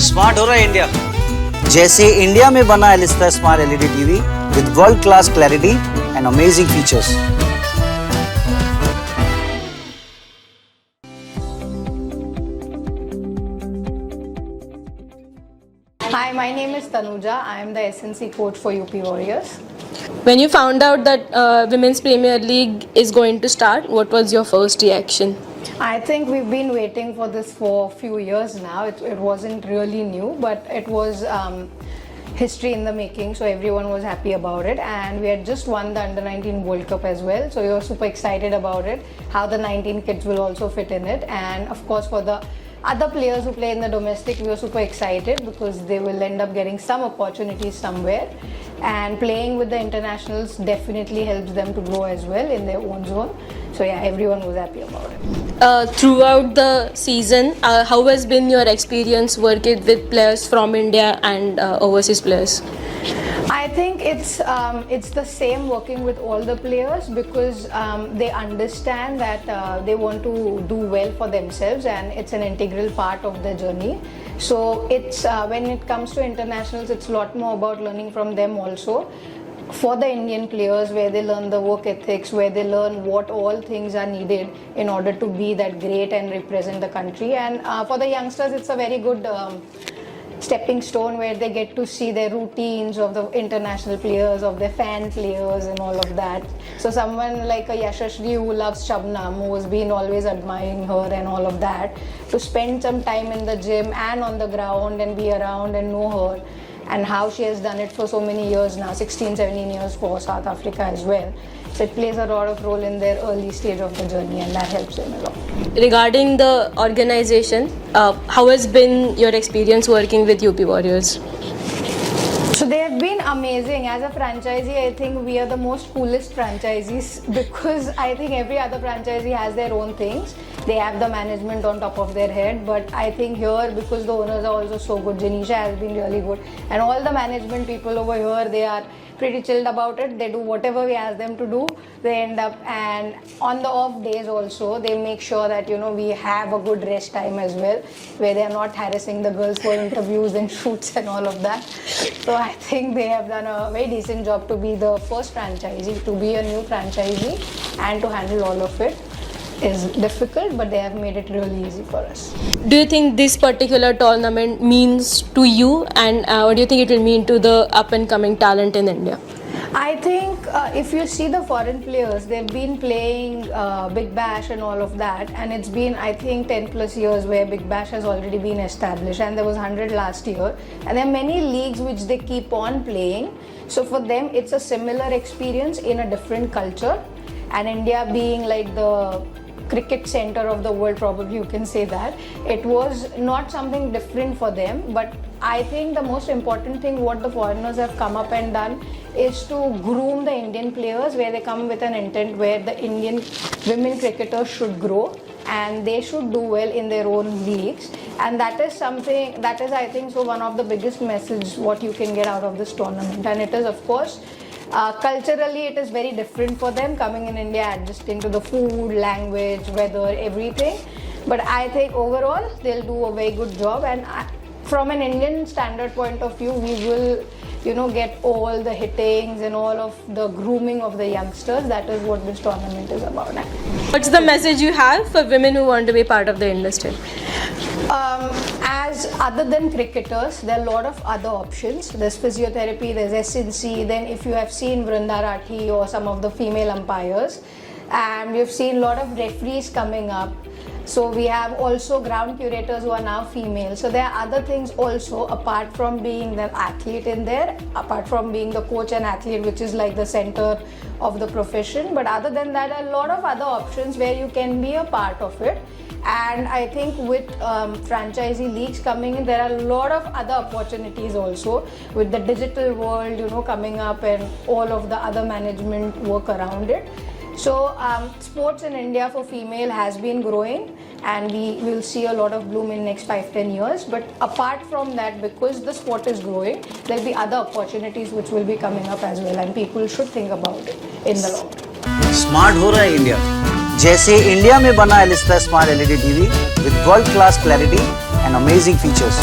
Smart हो रहा है इंडिया, जैसे इंडिया में बना Elista smart LED TV with world class clarity and amazing features. Hi, my name is Tanuja. I am the SNC coach for UP Warriorz. When you found out that Women's Premier League is going to start, what was your first reaction? I think we've been waiting for this for a few years now. It wasn't really new, but it was history in the making, so everyone was happy about it. And we had just won the Under-19 World Cup as well, so we were super excited about it, how the 19 kids will also fit in it. And of course, for the other players who play in the domestic, we were super excited because they will end up getting some opportunities somewhere, and playing with the internationals definitely helps them to grow as well in their own zone. So yeah, everyone was happy about it. Throughout the season, how has been your experience working with players from India and overseas players? I think it's the same working with all the players because they understand that they want to do well for themselves, and it's an integral part of their journey. So it's when it comes to internationals, it's a lot more about learning from them also. For the Indian players, where they learn the work ethics, where they learn what all things are needed in order to be that great and represent the country. And for the youngsters, it's a very good stepping stone where they get to see their routines of the international players, of their fan players and all of that. So someone like a Yashashree who loves Shabnam, who has been always admiring her and all of that, to spend some time in the gym and on the ground and be around and know her, and how she has done it for so many years now, 16, 17 years for South Africa as well. So it plays a lot of role in their early stage of the journey, and that helps them a lot. Regarding the organization, how has been your experience working with UP Warriorz? So they have been amazing. As a franchisee, I think we are the most coolest franchisees because I think every other franchisee has their own things. They have the management on top of their head, but I think here, because the owners are also so good, Janisha has been really good, and all the management people over here, they are pretty chilled about it. They do whatever we ask them to do. They end up, and on the off days also, they make sure that we have a good rest time as well, where they are not harassing the girls for interviews and shoots and all of that. So I think they have done a very decent job to be the first franchisee, to be a new franchisee, and to handle all of it is difficult, but they have made it really easy for us. Do you think this particular tournament means to you, and what do you think it will mean to the up and coming talent in India? I think if you see the foreign players, they've been playing Big Bash and all of that, and it's been, I think, 10 plus years where Big Bash has already been established, and there was 100 last year, and there are many leagues which they keep on playing. So for them, it's a similar experience in a different culture, and India being like the cricket center of the world, probably you can say that, it was not something different for them. But I think the most important thing what the foreigners have come up and done is to groom the Indian players, where they come with an intent where the Indian women cricketers should grow and they should do well in their own leagues. And that is something, that is, I think, so one of the biggest messages what you can get out of this tournament. And it is, of course, culturally it is very different for them coming in India, adjusting to the food, language, weather, everything. But I think overall they'll do a very good job, and from an Indian standard point of view, we will get all the hittings and all of the grooming of the youngsters. That is what this tournament is about. What's the message you have for women who want to be part of the industry? As other than cricketers, there are a lot of other options. There's physiotherapy, there's SNC, then if you have seen Vrinda Rathi or some of the female umpires, and we've seen a lot of referees coming up. So we have also ground curators who are now female. So there are other things also, apart from being the athlete in there, apart from being the coach and athlete, which is like the center of the profession. But other than that, a lot of other options where you can be a part of it. And I think with franchisee leagues coming in, there are a lot of other opportunities also with the digital world, coming up, and all of the other management work around it. So sports in India for female has been growing, and we will see a lot of bloom in next 5-10 years. But apart from that, because the sport is growing, there will be other opportunities which will be coming up as well, and people should think about it in the long run. Smart हो रहा है India, जैसे India में बना Elista smart LED TV with world class clarity and amazing features.